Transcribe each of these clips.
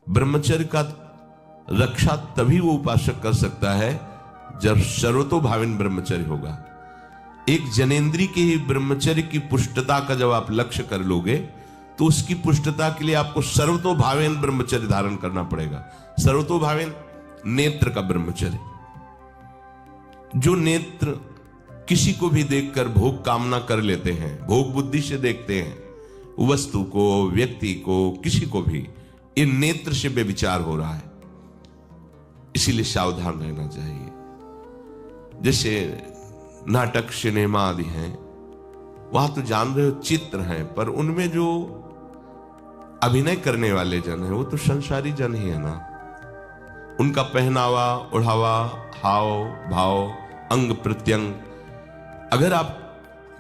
ब्रह्मचर्य का रक्षा तभी वो उपासक कर सकता है जब सर्वतोभावेन ब्रह्मचर्य होगा। एक जनेन्द्री के ही ब्रह्मचर्य की पुष्टता का जब आप लक्ष्य कर लोगे तो उसकी पुष्टता के लिए आपको सर्वतोभावेन ब्रह्मचर्य धारण करना पड़ेगा। सर्वतोभावेन नेत्र का ब्रह्मचर्य, जो नेत्र किसी को भी देखकर भोग कामना कर लेते हैं, भोग बुद्धि से देखते हैं वस्तु को, व्यक्ति को, किसी को भी, ये नेत्र से बेविचार हो रहा है, इसीलिए सावधान रहना चाहिए। जैसे नाटक, सिनेमा आदि हैं, वहां तो जान रहे हो चित्र हैं, पर उनमें जो अभिनय करने वाले जन हैं वो तो संसारी जन ही है ना। उनका पहनावा, ओढ़ावा, हाव भाव, अंग प्रत्यंग, अगर आप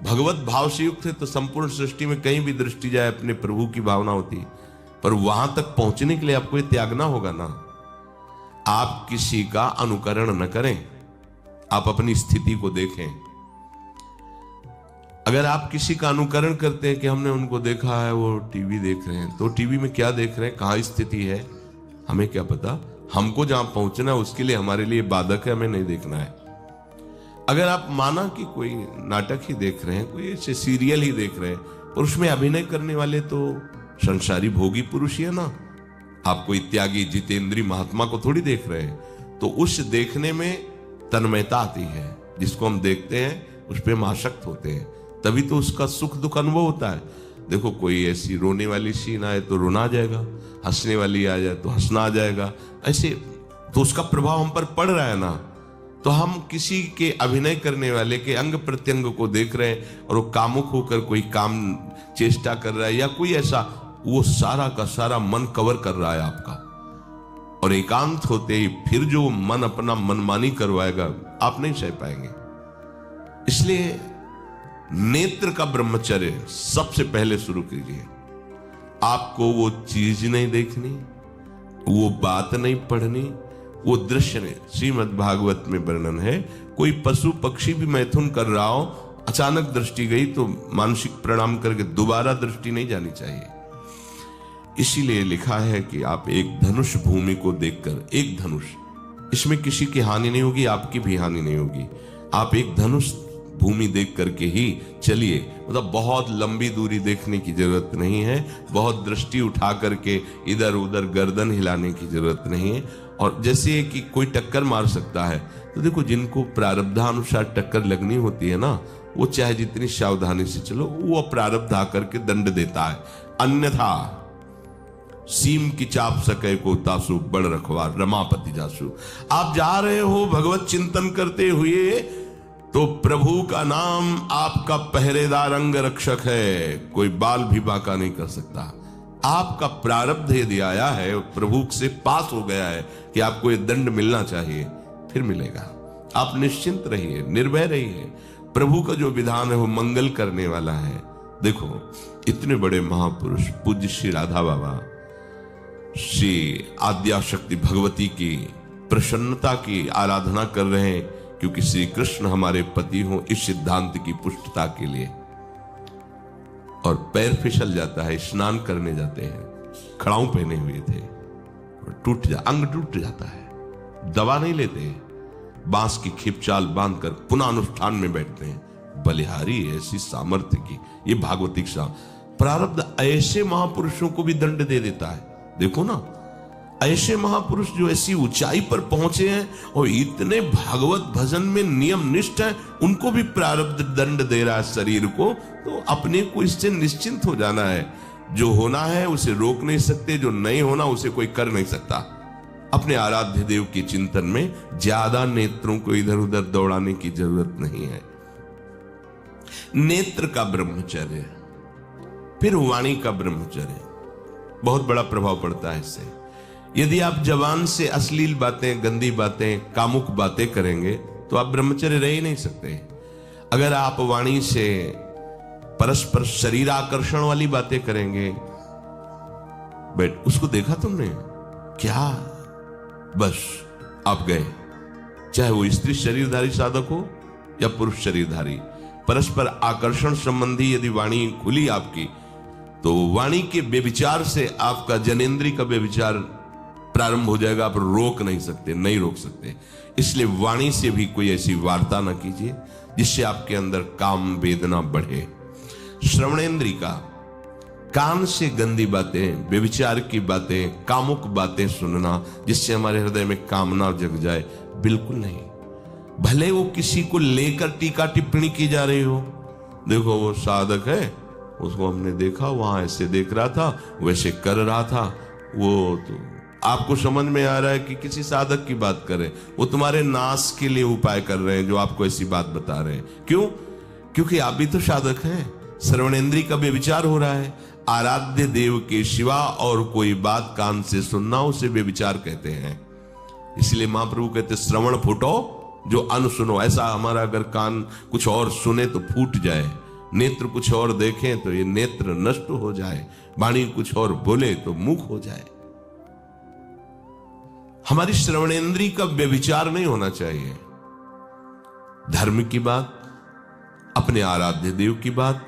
भगवत भाव से युक्त है तो संपूर्ण सृष्टि में कहीं भी दृष्टि जाए अपने प्रभु की भावना होती है, पर वहां तक पहुंचने के लिए आपको ये त्यागना होगा ना। आप किसी का अनुकरण न करें, आप अपनी स्थिति को देखें। अगर आप किसी का अनुकरण करते हैं कि हमने उनको देखा है वो टीवी देख रहे हैं, तो टीवी में क्या देख रहे हैं, कहां स्थिति है, हमें क्या पता। हमको जहां पहुंचना है उसके लिए हमारे लिए बाधक है, हमें नहीं देखना है। अगर आप माना कि कोई नाटक ही देख रहे हैं, कोई ऐसे सीरियल ही देख रहे हैं, और उसमें अभिनय करने वाले तो संसारी भोगी पुरुष ही है ना, आप कोई त्यागी जितेंद्री महात्मा को थोड़ी देख रहे हैं, तो उस देखने में तन्मयता आती है। जिसको हम देखते हैं उस पर हम आसक्त होते हैं, तभी तो उसका सुख दुख अनुभव होता है। देखो कोई ऐसी रोने वाली सीन आए तो रोना आ जाएगा, हंसने वाली आ जाए तो हंसना आ जाएगा, ऐसे तो उसका प्रभाव हम पर पड़ रहा है ना। तो हम किसी के अभिनय करने वाले के अंग प्रत्यंग को देख रहे हैं और वो कामुक होकर कोई काम चेष्टा कर रहा है या कोई ऐसा, वो सारा का सारा मन कवर कर रहा है आपका, और एकांत होते ही फिर जो मन अपना मनमानी करवाएगा आप नहीं सह पाएंगे। इसलिए नेत्र का ब्रह्मचर्य सबसे पहले शुरू कीजिए। आपको वो चीज नहीं देखनी, वो बात नहीं पढ़नी, वो दृश्य नहीं। श्रीमद् भागवत में वर्णन है, कोई पशु पक्षी भी मैथुन कर रहा हो, अचानक दृष्टि गई तो मानसिक प्रणाम करके दोबारा दृष्टि नहीं जानी चाहिए। इसीलिए लिखा है कि आप एक धनुष भूमि को देखकर, एक धनुष, इसमें किसी की हानि नहीं होगी, आपकी भी हानि नहीं होगी। आप एक धनुष भूमि देख करके ही चलिए, मतलब बहुत लंबी दूरी देखने की जरूरत नहीं है, बहुत दृष्टि उठा करके इधर उधर गर्दन हिलाने की जरूरत नहीं है। और जैसे कि कोई टक्कर मार सकता है, तो देखो जिनको प्रारब्धानुसार टक्कर लगनी होती है ना, वो चाहे जितनी सावधानी से चलो, वो प्रारब्ध आकर के दंड देता है। अन्यथा सीम की चाप सके को तासु, बड़ रखवार रमापति जासु। आप जा रहे हो भगवत चिंतन करते हुए, तो प्रभु का नाम आपका पहरेदार अंग रक्षक है, कोई बाल भी बाका नहीं कर सकता। आपका प्रारब्ध यदि आया है, प्रभु से पास हो गया है कि आपको ये दंड मिलना चाहिए, फिर मिलेगा। आप निश्चिंत रहिए, निर्भय रहिए। प्रभु का जो विधान है वो मंगल करने वाला है। देखो इतने बड़े महापुरुष पूज्य श्री राधा बाबा, श्री आद्याशक्ति भगवती की प्रसन्नता की आराधना कर रहे हैं, क्योंकि श्री कृष्ण हमारे पति हों, इस सिद्धांत की पुष्टता के लिए। और पैर फिसल जाता है, स्नान करने जाते हैं, खड़ाऊ पहने हुए थे, और अंग टूट जाता है, दवा नहीं लेते, बांस की खिपचाल बांधकर पुनः अनुष्ठान में बैठते हैं। बलिहारी ऐसी सामर्थ्य की, ये भागवतिक सा प्रारब्ध ऐसे महापुरुषों को भी दंड दे देता है। देखो ना, ऐसे महापुरुष जो ऐसी ऊंचाई पर पहुंचे हैं और इतने भागवत भजन में नियम निष्ठ है, उनको भी प्रारब्ध दंड दे रहा है शरीर को। तो अपने को इससे निश्चिंत हो जाना है। जो होना है उसे रोक नहीं सकते, जो नहीं होना उसे कोई कर नहीं सकता। अपने आराध्य देव के चिंतन में ज्यादा नेत्रों को इधर उधर दौड़ाने की जरूरत नहीं है। नेत्र का ब्रह्मचर्य, फिर वाणी का ब्रह्मचर्य, बहुत बड़ा प्रभाव पड़ता है इससे। यदि आप जवान से अश्लील बातें, गंदी बातें, कामुक बातें करेंगे तो आप ब्रह्मचर्य रह ही नहीं सकते। अगर आप वाणी से परस्पर शरीर आकर्षण वाली बातें करेंगे, उसको देखा तुमने क्या, बस आप गए। चाहे वो स्त्री शरीरधारी साधक हो या पुरुष शरीरधारी, परस्पर आकर्षण संबंधी यदि वाणी खुली आपकी, तो वाणी के व्यभिचार से आपका जनेन्द्री का व्यभिचार प्रारंभ हो जाएगा, आप रोक नहीं सकते, नहीं रोक सकते। इसलिए वाणी से भी कोई ऐसी वार्ता ना कीजिए जिससे आपके अंदर काम वेदना बढ़े। श्रवणेंद्री का कान से गंदी बातें, व्यभिचार की बातें, कामुक बातें सुनना जिससे हमारे हृदय में कामना जग जाए, बिल्कुल नहीं। भले वो किसी को लेकर टीका टिप्पणी की जा रही हो, देखो वो साधक है, उसको हमने देखा वहां ऐसे देख रहा था, वैसे कर रहा था, वो तो आपको समझ में आ रहा है कि किसी साधक की बात करें, वो तुम्हारे नाश के लिए उपाय कर रहे हैं जो आपको ऐसी बात बता रहे हैं। क्यों? क्योंकि आप भी तो साधक हैं। श्रवणेंद्री का व्यभिचार हो रहा है। आराध्य देव के सिवा और कोई बात कान से सुनना उसे व्यभिचार कहते हैं। इसलिए महाप्रभु कहते श्रवण फूटो जो अन सुनो। ऐसा हमारा अगर कान कुछ और सुने तो फूट जाए, नेत्र कुछ और देखें तो ये नेत्र नष्ट हो जाए, वाणी कुछ और बोले तो मुख हो जाए। हमारी श्रवणेंद्री का व्यभिचार नहीं होना चाहिए। धर्म की बात, अपने आराध्य देव की बात,